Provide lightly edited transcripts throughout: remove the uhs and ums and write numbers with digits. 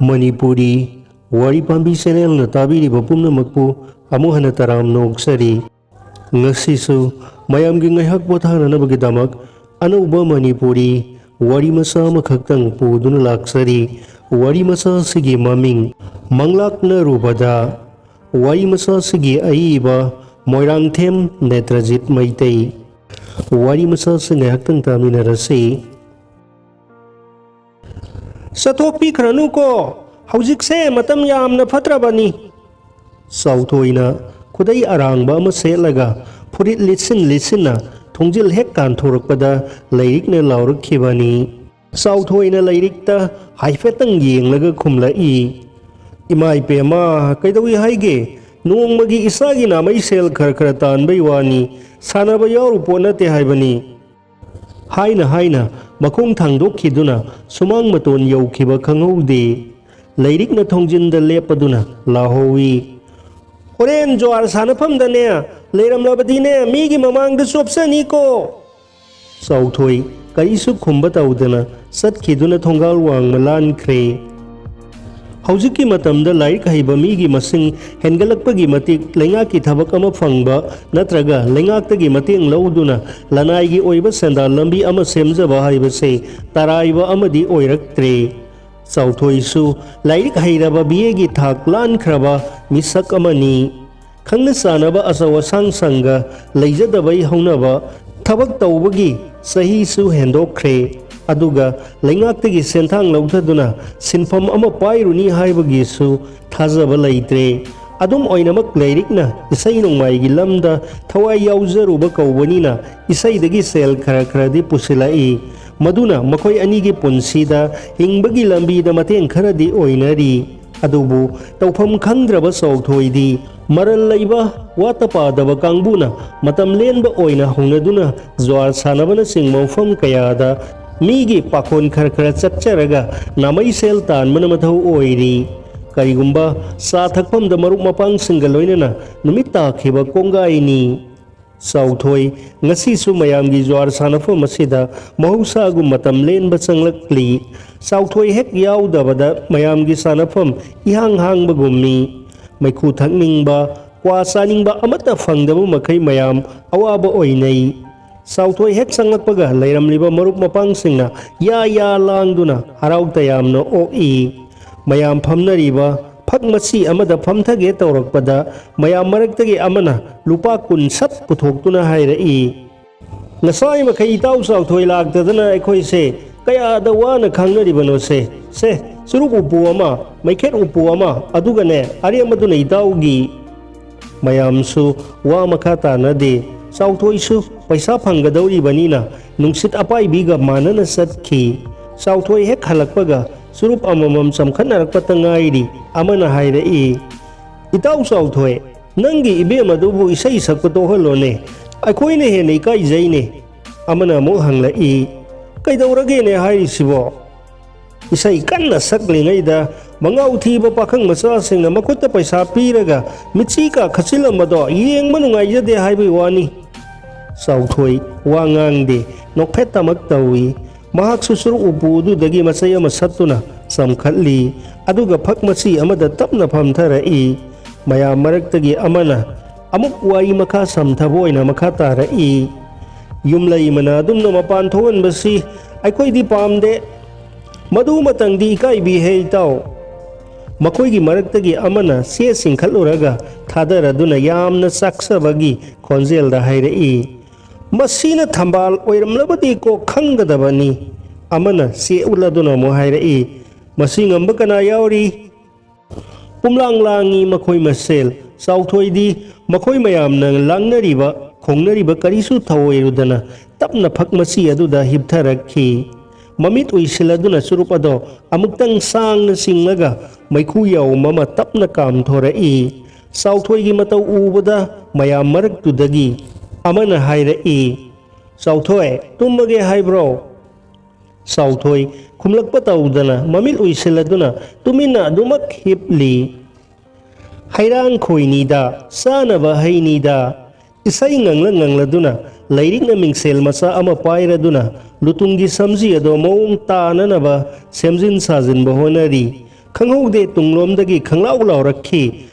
Manipuri Wari Pambi Channel na tabiriba pumnamakpu amuhan na taram nogsari. Ngasisu mayamgi ngaihak pothana nabagdamak anauba Manipuri wari masa makhaktang puduna laksari. Wari masa sige maming manglak na rubada. Wari masa sige aiba Moirangthem Netrajit Maitei. Wari masa sa ngaihak taminarasi. Sa topi kranu ko Haujikse matam yamna fatrabani. Sauthoina kudai arangba ama selaga furit litsin na thongjil hek kan thorakpada lairik na laurakhibani. Sauthoina lairikta haifetang yenglaga khumlai. Imai pema kaidawi haige nongmagi isagi namai sel khar tanbai wani sanaba yauru ponate haibani. Haina makong thangdokhiduna sumang maton yaukhiba khangaude. Lairik na thongjinda lepaduna lahowi. Horen joar sanafamdane leiramlabadine migi mamangda sopsani ko. Sauthoi karisu khumba taudana satkiduna thongal wang malankre. Haujiki matamda lairik haiba migi masing hengalakpagi matik lengaki thabak ama phangba natraga lengaktagi mating lauduna lanaigi oiba sendal lambi ama semjaba haibase taraiba amadi oiraktre. Sauthoisu lairik hairaba biegi thak lankraba misak amani. Khangna sanaba asawa sangsanga leijadabai haunaba thabak taubagi sahisu hendokre. Aduga lengaktagi senthang lauthaduna sinfam ama pairuni haibagisu thajaba leitre. Adum oinamak lairikna isai nongmaigi lamda thawai yaujaruba kaubanina isaidagi sel khara-kharadi pusilai. Maduna makoi anigi punsida hingbagi lambida mateng kharadi oinari. Adubu tawpham khangdraba sauthoidi maral laiba watapadaba kangbuna matam lenba oina hongnaduna zwar sanabana singmawfam kayada migi pakon khara chakcharaga namai sel tanmana mathau oiri. Karigumba sa thakpamda marup mapang singa loinana numit takhiba kongaini. Sauthoi ngasisu mayamgi jwar sanafam asida mahausagu matam lenba changlakli. Sauthoi hek yaudabada mayamgi sanafam ihang hangbagumni. Maikhu thakningba kwa saningba amata phangdaba makai mayam awaba oinai. Sauthoi hek changlakpaga leiramliba marup mapangsingna ya langduna harau tayamna oi. Mayam phamnariba Phakmasi amada phamthage tawrakpada mayam maraktagi amana lupa kun sat puthoktuna hairai. Ngasai makai itaw sauthoi laktadana aikhoise kaya da wana khangnaribano se suruk upu ama maikhet upu ama adugane ariamaduna itawgi mayamsu wa makha tanade. Sauthoisu paisa phanggadawribanina nungsit apaibiga manana satkhi. Sauthoi hek halakpaga surup amamam samkhannarakpata ngairi amana hairai. Itaw Sauthoi nangi ibemadubu isai sakpato halone aikoine hena ikaijaine amana mo hanglai. Kaidawragene hairisibo isai kanna saklingaida mangau thiba pakhang masasingna makhutta paisa piraga michika khachilamado yengma nungaijade haibai wani. Sauthoi wa ngangde nokphetamak tawi. Mahak susur upudu dagi masaya masatuna samkhatli. Aduga phakmasi amada tapna phamtharai. Mayam maraktagi amana amuk wai makha samthaboina makha tarai. Yumlai mana dumna mapan thowanbasi aikoidi pamde madu matangdi ikaibi heitaw. Makoigi maraktagi amana se singkhaluraga thadaraduna yamna saksabagi khonjelda hairai. Masina thambal oiramlabadi ko khanggadabani amana se uladuna mo hairai. Masingamba kana yauri pumlanglangi makhoi masel. Sauthoidi makhoi mayamna langnariba khongnariba karisu thawoirudana tapna phakmasi aduda hiptharakhi. Mamit uisiladuna surupado amuktang sangna singlaga maikhu yaw mama tapna kam thorai. Sauthoigi mataw ubada mayam maraktudagi amana hairai. Sauthoi tummage haibro. Sauthoi khumlakpa taudana mamil uisiladuna tumina dumak hipli. Hairang khoinida sanaba hainida isai ngangladuna lairik na mingsel masa ama pairaduna lutungi samji ado maung tananaba semjin sajin bahonari. ꯈꯪꯍꯧꯗꯦ ꯇꯨꯡꯂꯣꯝꯗꯒꯤ ꯈꯪꯂꯥꯎ ꯂꯥꯎꯔꯛꯈꯤ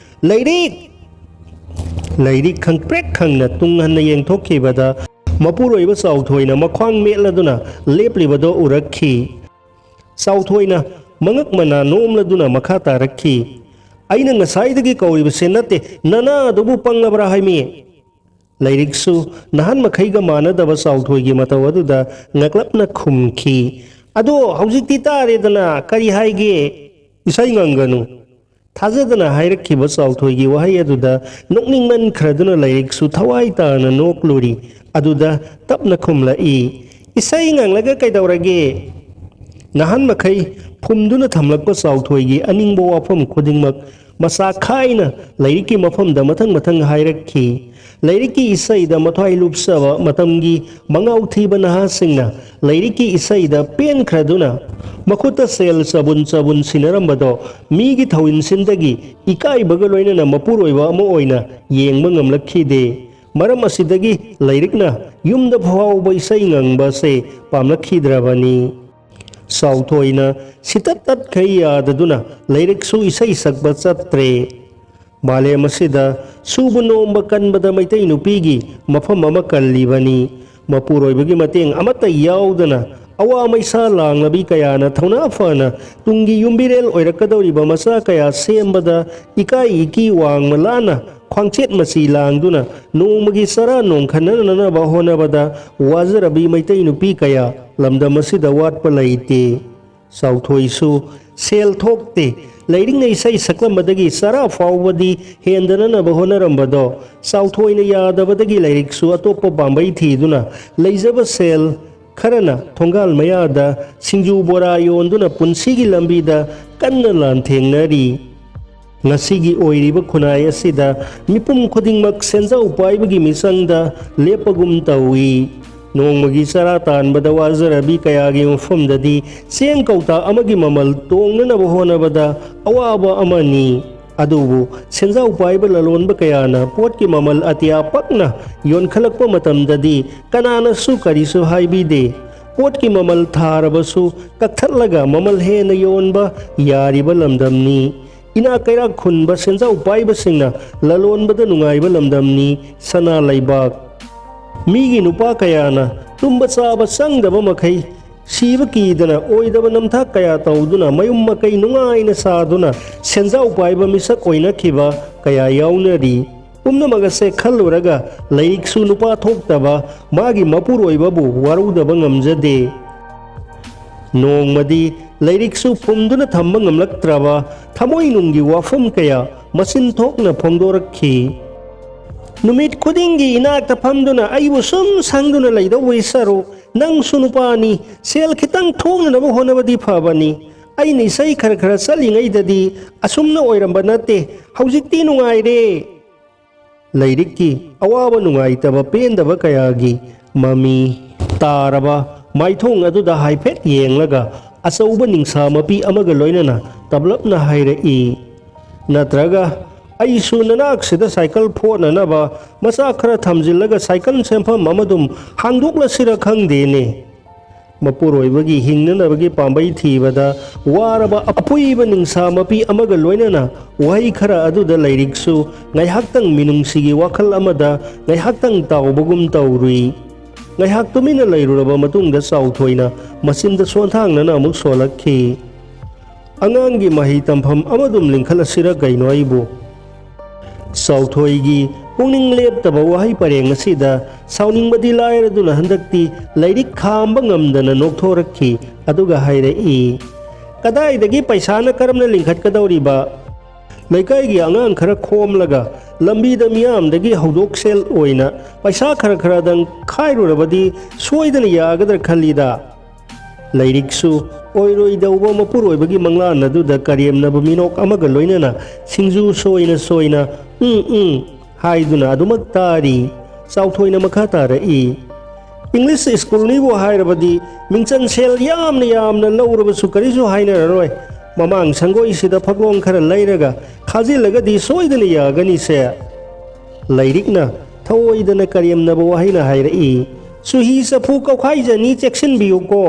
ꯂꯩꯔꯤꯛ ꯂꯩꯔꯤꯛ ꯈꯪꯄ꯭ꯔꯦꯛ ꯈꯪꯅ ꯇꯨꯡ ꯍꯟꯅ ꯌꯦꯡꯊꯣꯛꯈꯤꯕꯗ ꯃꯄꯨꯔꯣꯏꯕ ꯆꯥꯎꯊꯣꯏꯅ ꯃꯈ꯭ꯋꯥꯡ ꯃꯦꯠꯂꯗꯨꯅ ꯂꯦꯞꯂꯤꯕꯗꯣ ꯎꯔꯛꯈꯤ ꯆꯥꯎꯊꯣꯏꯅ ꯃꯉꯛ ꯃꯅꯥ ꯅꯣꯝꯂꯗꯨꯅ ꯃꯈꯥ ꯇꯥꯔꯛꯈꯤ ꯑꯩꯅ ꯉꯁꯥꯏꯗꯒꯤ ꯀꯧꯔꯤꯕꯁꯦ ꯅꯠꯇꯦ ꯅꯅꯥ ꯑꯗꯨꯕꯨ ꯄꯪꯂꯕ꯭ꯔꯥ ꯍꯥꯏꯃꯤ ꯂꯩꯔꯤꯛꯁꯨ ꯅꯍꯥꯟ ꯃꯈꯩꯒ ꯃꯥꯟꯅꯗꯕ ꯆꯥꯎꯊꯣꯏꯒꯤ ꯃꯇꯧ ꯑꯗꯨꯗ ꯉꯛꯂꯞꯅ ꯈꯨꯝꯈꯤ ꯑꯗꯣ ꯍꯧꯖꯤꯛꯇꯤ ꯇꯥꯔꯦꯗꯅ ꯀꯔꯤ ꯍꯥꯏꯒꯦ ꯏꯁꯩ ꯉꯪꯒꯅꯨ ꯊꯥꯖꯗꯅ ꯍꯥꯏꯔꯛꯈꯤꯕ ꯆꯥꯎꯊꯣꯏꯒꯤ ꯋꯥꯍꯩ ꯑꯗꯨꯗ ꯅꯣꯛꯅꯤꯡꯃꯟꯈ꯭ꯔꯗꯨꯅ ꯂꯩꯔꯤꯛꯁꯨ ꯊꯋꯥꯏ ꯇꯥꯅ ꯅꯣꯛꯂꯨꯔꯤ ꯑꯗꯨꯗ ꯇꯞꯅ ꯈꯨꯝꯂꯛꯏ ꯏꯁꯩ ꯉꯪꯂꯒ ꯀꯩꯗꯧꯔꯒꯦ ꯅꯍꯥꯟ ꯃꯈꯩ ꯐꯨꯝꯗꯨꯅ ꯊꯝꯂꯛꯄ ꯆꯥꯎꯊꯣꯏꯒꯤ ꯑꯅꯤꯡꯕ ꯋꯥꯐꯝ ꯈꯨꯗꯤꯡꯃꯛ ꯃꯆꯥ ꯈꯥꯏꯅ ꯂꯩꯔꯤꯛꯀꯤ ꯃꯐꯝꯗ ꯃꯊꯪ ꯃꯊꯪ ꯍꯥꯏꯔꯛꯈꯤ ꯂꯩꯔꯤꯛꯀꯤ ꯏꯁꯩꯗ ꯃꯊ꯭ꯋꯥꯏ ꯂꯨꯞꯆꯕ ꯃꯇꯝꯒꯤ ꯃꯉꯥꯎ ꯊꯤꯕ ꯅꯍꯥꯁꯤꯡꯅ ꯂꯩꯔꯤꯛꯀꯤ ꯏꯁꯩꯗ ꯄꯦꯟꯈ꯭ꯔꯗꯨꯅ ꯃꯈꯨꯠꯇ ꯁꯦꯜ ꯆꯕꯨꯟ ꯆꯕꯨꯟ ꯁꯤꯟꯅꯔꯝꯕꯗꯣ ꯃꯤꯒꯤ ꯊꯧꯏꯟꯁꯤꯟꯗꯒꯤ ꯏꯀꯥꯏꯕꯒ ꯂꯣꯏꯅꯅ ꯃꯄꯨꯔꯣꯏꯕ ꯑꯃ ꯑꯣꯏꯅ ꯌꯦꯡꯕ ꯉꯝꯂꯛꯈꯤꯗꯦ ꯃꯔꯝ ꯑꯁꯤꯗꯒꯤ ꯂꯩꯔꯤꯛꯅ ꯌꯨꯝꯗ ꯐꯥꯎꯕ ꯏꯁꯩ ꯉꯪꯕꯁꯦ ꯄꯥꯝꯂꯛꯈꯤꯗ꯭ꯔꯕꯅꯤ ꯆꯥꯎꯊꯣꯏꯅ ꯁꯤꯇꯠ ꯇꯠꯈꯩ ꯌꯥꯗꯗꯨꯅ ꯂꯩꯔꯤꯛꯁꯨ ꯏꯁꯩ ꯁꯛꯄ ꯆꯠꯇ꯭ꯔꯦ ꯃꯥꯂꯦꯝ ꯑꯁꯤꯗ ꯁꯨꯕ ꯅꯣꯝꯕ ꯀꯟꯕꯗ ꯃꯩꯇꯩ ꯅꯨꯄꯤꯒꯤ ꯃꯐꯝ ꯑꯃ ꯀꯜꯂꯤꯕꯅꯤ ꯃꯄꯨꯔꯣꯏꯕꯒꯤ ꯃꯇꯦꯡ ꯑꯃꯠꯇ ꯌꯥꯎꯗꯅ ꯑꯋꯥ ꯃꯩꯁꯥ ꯂꯥꯡꯂꯕꯤ ꯀꯌꯥꯅ ꯊꯧꯅꯥ ꯐꯅ ꯇꯨꯡꯒꯤ ꯌꯨꯝꯕꯤꯔꯦꯜ ꯑꯣꯏꯔꯛꯀꯗꯧꯔꯤꯕ ꯃꯆꯥ ꯀꯌꯥ ꯁꯦꯝꯕꯗ ꯏꯀꯥꯏ ꯏꯀꯤ ꯋꯥꯡꯃ ꯂꯥꯟꯅ ꯈ꯭ꯋꯥꯡꯆꯦꯠ ꯃꯆꯤ ꯂꯥꯡꯗꯨꯅ ꯅꯣꯡꯃꯒꯤ ꯆꯔꯥ ꯅꯣꯡꯈꯟꯅꯅꯕ ꯍꯣꯠꯅꯕꯗ ꯋꯥꯖꯔꯕꯤ ꯃꯩꯇꯩ ꯅꯨꯄꯤ ꯀꯌꯥ ꯂꯝꯗꯝ ꯑꯁꯤꯗ ꯋꯥꯠꯄ ꯂꯩꯇꯦ ꯆꯥꯎꯊꯣꯏꯁꯨ ꯁꯦꯜ ꯊꯣꯛꯇꯦ ꯂꯩꯔꯤꯛꯅ ꯏꯁꯩ ꯁꯛꯂꯝꯕꯗꯒꯤ ꯆꯔꯥ ꯐꯥꯎꯕꯗꯤ ꯍꯦꯟꯗꯅꯅꯕ ꯍꯣꯠꯅꯔꯝꯕꯗꯣ ꯆꯥꯎꯊꯣꯏꯅ ꯌꯥꯗꯕꯗꯒꯤ ꯂꯩꯔꯤꯛꯁꯨ ꯑꯇꯣꯞꯄ ꯄꯥꯝꯕꯩ ꯊꯤꯗꯨꯅ ꯂꯩꯖꯕ ꯁꯦꯜ ꯈꯔꯅ ꯊꯣꯡꯒꯥꯜ ꯃꯌꯥꯗ ꯁꯤꯡꯖꯨ ꯕꯣꯔꯥ ꯌꯣꯟꯗꯨꯅ ꯄꯨꯟꯁꯤꯒꯤ ꯂꯝꯕꯤꯗ ꯀꯟꯅ ꯂꯥꯟꯊꯦꯡꯅꯔꯤ ꯉꯁꯤꯒꯤ ꯑꯣꯏꯔꯤꯕ ꯈꯨꯟꯅꯥꯏ ꯑꯁꯤꯗ ꯃꯤꯄꯨꯝ ꯈꯨꯗꯤꯡꯃꯛ ꯁꯦꯟꯖꯥꯎ ꯄꯥꯏꯕꯒꯤ ꯃꯤꯆꯪꯗ ꯂꯦꯞꯄꯒꯨꯝ ꯇꯧꯏ ꯅꯣꯡꯃꯒꯤ ꯆꯔꯥ ꯇꯥꯟꯕꯗ ꯋꯥꯖꯔꯕꯤ ꯀꯌꯥꯒꯤ ꯃꯐꯝꯗꯗꯤ ꯆꯦꯡ ꯀꯧꯇꯥ ꯑꯃꯒꯤ ꯃꯃꯜ ꯇꯣꯡꯅꯅꯕ ꯍꯣꯠꯅꯕꯗ ꯑꯋꯥꯕ ꯑꯃꯅꯤ ꯑꯗꯨꯕꯨ ꯁꯦꯟꯖꯥꯎ ꯄꯥꯏꯕ ꯂꯂꯣꯟꯕ ꯀꯌꯥꯅ ꯄꯣꯠꯀꯤ ꯃꯃꯜ ꯑꯇꯤꯌꯥ ꯄꯛꯅ ꯌꯣꯟꯈꯠꯂꯛꯄ ꯃꯇꯝꯗꯗꯤ ꯀꯅꯥꯅꯁꯨ ꯀꯔꯤꯁꯨ ꯍꯥꯏꯕꯤꯗꯦ ꯄꯣꯠꯀꯤ ꯃꯃꯜ ꯊꯥꯔꯕꯁꯨ ꯀꯛꯊꯠꯂꯒ ꯃꯃꯜ ꯍꯦꯟꯅ ꯌꯣꯟꯕ ꯌꯥꯔꯤꯕ ꯂꯝꯗꯝꯅꯤ ꯏꯅꯥꯛ ꯀꯩꯔꯥꯛ ꯈꯨꯟꯕ ꯁꯦꯟꯖꯥꯎ ꯄꯥꯏꯕꯁꯤꯡꯅ ꯂꯂꯣꯟꯕꯗ ꯅꯨꯡꯉꯥꯏꯕ ꯂꯝꯗꯝꯅꯤ ꯁꯅꯥ ꯂꯩꯕꯥꯛ ꯃꯤꯒꯤ ꯅꯨꯄꯥ ꯀꯌꯥꯅ ꯇꯨꯝꯕ ꯆꯥꯕ ꯆꯪꯗꯕ ꯃꯈꯩ ꯁꯤꯕ ꯀꯤꯗꯅ ꯑꯣꯏꯗꯕ ꯅꯝꯊꯥꯛ ꯀꯌా ꯇꯧꯗꯨꯅ ꯃꯌꯨꯝ ꯃꯀꯩ ꯅꯨꯡꯉꯥꯏꯅ ꯁꯥꯗꯨꯅ ꯁꯦꯟꯖꯥꯎ ꯄꯥꯏꯕ ꯃꯤꯁꯛ ꯑꯣꯏꯅꯈꯤꯕ ꯀꯌా ꯌꯥꯎꯅꯔꯤ ꯄꯨꯝꯅꯃꯛ ꯑꯁꯦ ꯈꯜꯂꯨꯔꯒ ꯂꯩꯔꯤꯛꯁꯨ ꯅꯨꯄꯥ ꯊꯣꯛꯇꯕ ꯃꯥꯒꯤ ꯃꯄꯨꯔꯣꯏꯕꯕꯨ ꯋꯥꯔꯧꯗꯕ ꯉꯝꯖꯗꯦ ꯅꯣꯡꯃꯗꯤ ꯂꯩꯔꯤꯛꯁꯨ ꯐꯨꯝꯗꯨꯅ ꯊꯝꯕ ꯉꯝꯂꯛꯇ꯭ꯔꯕ ꯊꯃꯣꯏꯅꯨꯡꯒꯤ ꯋꯥꯐꯝ ꯀꯌꯥ ꯃꯆꯤꯟ ꯊꯣꯛꯅ ꯐꯣꯡꯗꯣꯔꯛꯈꯤ ꯅꯨꯃꯤꯠ ꯈꯨꯗꯤꯡꯒꯤ ꯏꯅꯥꯛꯇ ꯐꯝꯗꯨꯅ ꯑꯩꯕꯨ ꯁꯨꯝ ꯁꯪꯗꯨꯅ ꯂꯩꯗꯧꯕꯒꯤ ꯁꯔꯨꯛ ꯅꯪꯁꯨ ꯅꯨꯄꯥꯅꯤ ꯁꯦꯜ खितंग थोंननब होनबदी फबनी ꯑꯩꯅ ꯏꯁꯩ ꯈꯔ ꯈꯔ ꯆꯠꯂꯤꯉꯩꯗꯗꯤ ꯑꯁꯨꯝꯅ ꯑꯣꯏꯔꯝꯕ ꯅꯠꯇꯦ ꯍꯧꯖꯤꯛꯇꯤ ꯅꯨꯡꯉꯥꯏꯔꯦ ꯂꯩꯔꯤꯛꯀꯤ ꯑꯋꯥꯕ ꯅꯨꯡꯉꯥꯏꯇꯕ ꯄꯦꯟꯗꯕ ꯀꯌꯥꯒꯤ ꯃꯃꯤ ꯇꯥꯔꯕ ꯃꯥꯏꯊꯣꯡ ꯑꯗꯨꯗ ꯍꯥꯏꯐꯦꯠ ꯌꯦꯡꯂꯒ ꯑꯆꯧꯕ ꯅꯤꯡꯁꯥ ꯃꯄꯤ ꯑꯃꯒ ꯂꯣꯏꯅꯅ ꯇꯞꯂꯞꯅ ꯍꯥꯏꯔꯛꯏ ꯅꯠꯇ꯭ꯔꯒ ꯑꯩꯁꯨ ꯅꯅꯥꯛꯁꯤꯗ ꯁꯥꯏꯀꯜ ꯐꯣꯠꯅꯅꯕ ꯃꯆꯥ ꯈꯔ ꯊꯝꯖꯤꯜꯂꯒ ꯁꯥꯏꯀꯜ ꯁꯦꯝꯐꯝ ꯑꯃꯗꯨꯝ ꯍꯥꯡꯗꯣꯛꯂꯁꯤꯔ ꯈꯪꯗꯦꯅꯦ ꯃꯄꯨꯔꯣꯏꯕꯒꯤ ꯍꯤꯡꯅꯅꯕꯒꯤ ꯄꯥꯝꯕꯩ ꯊꯤꯕꯗ ꯋꯥꯔꯕ ꯑꯄꯨꯏꯕ ꯅꯤꯡꯁꯥ ꯃꯄꯤ ꯑꯃꯒ ꯂꯣꯏꯅꯅ ꯋꯥꯍꯩ ꯈꯔ ꯑꯗꯨꯗ ꯂꯩꯔꯤꯛꯁꯨ ꯉꯥꯏꯍꯥꯛꯇꯪ ꯃꯤꯅꯨꯡꯁꯤꯒꯤ ꯋꯥꯈꯜ ꯑꯃꯗ ꯉꯥꯏꯍꯥꯛꯇꯪ ꯇꯥꯎꯕꯒꯨꯝ ꯇꯧꯔꯨꯏ ꯉꯥꯏꯍꯥꯛ ꯇꯨꯃꯤꯟꯅ ꯂꯩꯔꯨꯔꯕ ꯃꯇꯨꯡꯗ ꯆꯥꯎꯊꯣꯏꯅ ꯃꯆꯤꯟꯗ ꯁꯣꯟꯊꯥꯡꯅꯅ ꯑꯃꯨꯛ ꯁꯣꯜꯂꯛꯈꯤ ꯑꯉꯥꯡꯒꯤ ꯃꯍꯩ ꯇꯝꯐꯝ ꯑꯃꯗꯨꯝ ꯂꯤꯡꯈꯠꯂꯁꯤꯔ ꯀꯩꯅꯣ ꯑꯩꯕꯨ ꯆꯥꯎꯊꯣꯏꯒꯤ ꯄꯨꯛꯅꯤꯡ ꯂꯦꯞꯇꯕ ꯋꯥꯍꯩ ꯄꯔꯦꯡ ꯑꯁꯤꯗ ꯁꯥꯎꯅꯤꯡꯕꯗꯤ ꯂꯥꯏꯔꯗꯨꯅ ꯍꯟꯗꯛꯇꯤ ꯂꯩꯔꯤꯛ ꯈꯥꯝꯕ ꯉꯝꯗꯅ ꯅꯣꯛꯊꯣꯔꯛꯈꯤ ꯑꯗꯨꯒ ꯍꯥꯏꯔꯛꯏ ꯀꯗꯥꯏꯗꯒꯤ ꯄꯩꯁꯥꯅ ꯀꯔꯝꯅ ꯂꯤꯡꯈꯠꯀꯗꯧꯔꯤꯕ ꯂꯩꯀꯥꯏꯒꯤ ꯑꯉꯥꯡ ꯈꯔ ꯈꯣꯝꯂꯒ ꯂꯝꯕꯤꯗ ꯃꯤꯌꯥꯝꯗꯒꯤ ꯍꯧꯗꯣꯛꯁꯦꯜ ꯑꯣꯏꯅ ꯄꯩꯁꯥ ꯈꯔ ꯈꯔꯗꯪ ꯈꯥꯏꯔꯨꯔꯕꯗꯤ ꯁꯣꯏꯗꯅ ꯌꯥꯒꯗ꯭ꯔꯥ ꯈꯜꯂꯤꯗ ꯂꯩꯔꯤꯛꯁꯨ ꯑꯣꯏꯔꯣꯏꯗꯧꯕ ꯃꯄꯨꯔꯣꯏꯕꯒꯤ ꯃꯪꯂꯥꯟ ꯑꯗꯨꯗ ꯀꯔꯦꯝꯅꯕ ꯃꯤꯅꯣꯛ ꯑꯃꯒ ꯂꯣꯏꯅꯅ ꯁꯤꯡꯖꯨ ꯁꯣꯏꯅ ꯍꯥꯏꯗꯨꯅ ꯑꯗꯨꯃꯛ ꯇꯥꯔꯤ ꯆꯥꯎꯊꯣꯏꯅ ꯃꯈꯥ ꯇꯥꯔꯛꯏ ꯏꯪꯂꯤꯁ ꯁ꯭ꯀꯨꯜꯅꯤꯕꯨ ꯍꯥꯏꯔꯕꯗꯤ ꯃꯤꯡꯆꯟ ꯁꯦꯜ ꯌꯥꯝꯅ ꯂꯧꯔꯕꯁꯨ ꯀꯔꯤꯁꯨ ꯍꯥꯏꯅꯔꯔꯣꯏ ꯃꯃꯥꯡ ꯁꯪꯒꯣꯏꯁꯤꯗ ꯐꯛꯂꯣꯡ ꯈꯔ ꯂꯩꯔꯒ ꯈꯥꯖꯤꯜꯂꯒꯗꯤ ꯁꯣꯏꯗꯅ ꯌꯥꯒꯅꯤꯁꯦ ꯂꯩꯔꯤꯛꯅ ꯊꯑꯣꯏꯗꯅ ꯀꯔꯦꯝꯅꯕ ꯋꯥꯍꯩꯅ ꯍꯥꯏꯔꯛꯏ ꯆꯨꯍꯤ ꯆꯐꯨ ꯀꯧꯈꯥꯏꯖꯅꯤ ꯆꯦꯛꯁꯤꯟꯕꯤꯌꯨꯀꯣ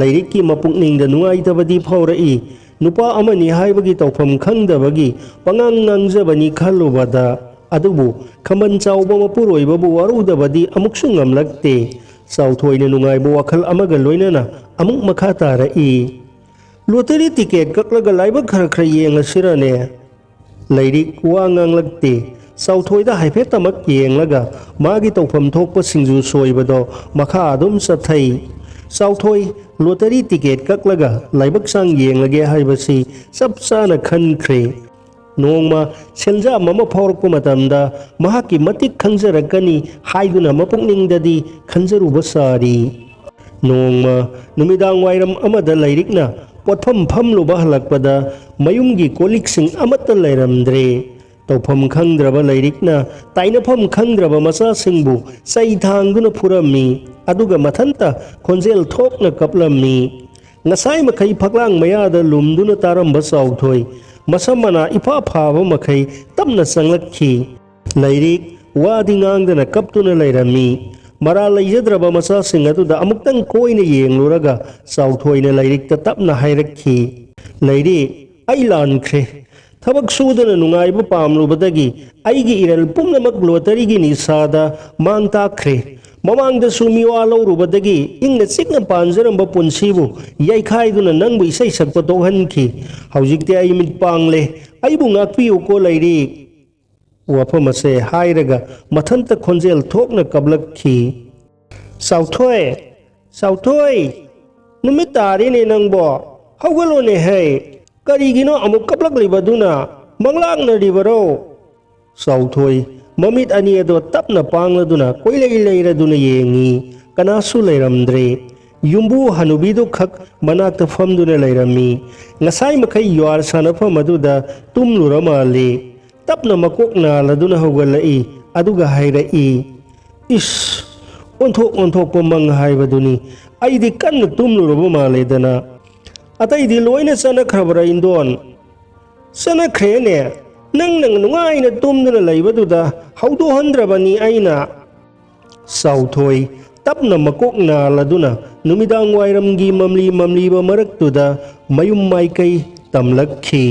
ꯂꯩꯔꯤꯛꯀꯤ ꯃꯄꯨꯛꯅꯤꯡꯗ ꯅꯨꯡꯉꯥꯏꯇꯕꯗꯤ ꯐꯥꯎꯔꯛꯏ नुपा अमनी हाइबगी तौफम खंगदबगी पंगांग ngangjabani khalubada adubu khaman chawba mapuroibabu warudabadi amuksu ngamlakte sauthoina nungaibu wakhal amaga loinana amuk makha tarai lottery ticket kaklaga laiba khara khara yengasirane lairik wa nganglakte sauthoida haife tamak yenglaga magi tawpham thokpa singju soibado makha adum sathai sauthoi lottery ticket kaklaga laibak sang yenglage haibasi sapsana khankhre nongma selja mama phorkpa matamda mahaki matik khangjarakani haiduna mapukningdadi khanjaruba sari nongma numidang wairam amada lairikna potpham phamluba halakpada mayumgi koliksing amatta lairamdre tawpham khangdraba lairikna tainafam khangdraba masa singbu sai thangduna phurami aduga mathanta khonjel thokna kaplammi ngasai makai phaklang mayada lumduna taramba sauthoi masamana ipa phaba makai tamna sanglakhi lairik wadi ngangdana kaptuna lairami mara laijadraba masa singaduda amuktang koina yengluraga sauthoina lairikta tapna hairakhi lairi ai lankhre thabak sudana nungaiba pamlubadagi aigi iral pumnamak lottery gi nisada mangtakhre mamangda sumiwa lawrubadagi ingna chikna panjaramba punsibu yaikhaiduna nangbu isai sakpa tohanki haujikte ai mit pangle aibu ngakpiu ko lairi wafam ase hairaga mathanta khonjel thokna kablakhi sauthoi numit tari ne nangbo haugalone hai karigino amuk kablak libaduna manglakna ribaro sauthoi mamit ani ado tapna pangladuna koilai leiraduna yengi kanasu leiramdre yumbu hanubidu khak manakta famduna leirami ngasai makai yuar sanafam aduda tumluramali tapna makokna laduna hogalai aduga hairai is onthok pamang haibaduni aidi kanna tumluraba maledana ataidi loina sana khrabra indon sana khrene nang nungaina tumduna leibaduda haudohandrabani aina sauthoi tapna makokna laduna numidang wairamgi mamli ba maraktuda mayum maikai tamlakhi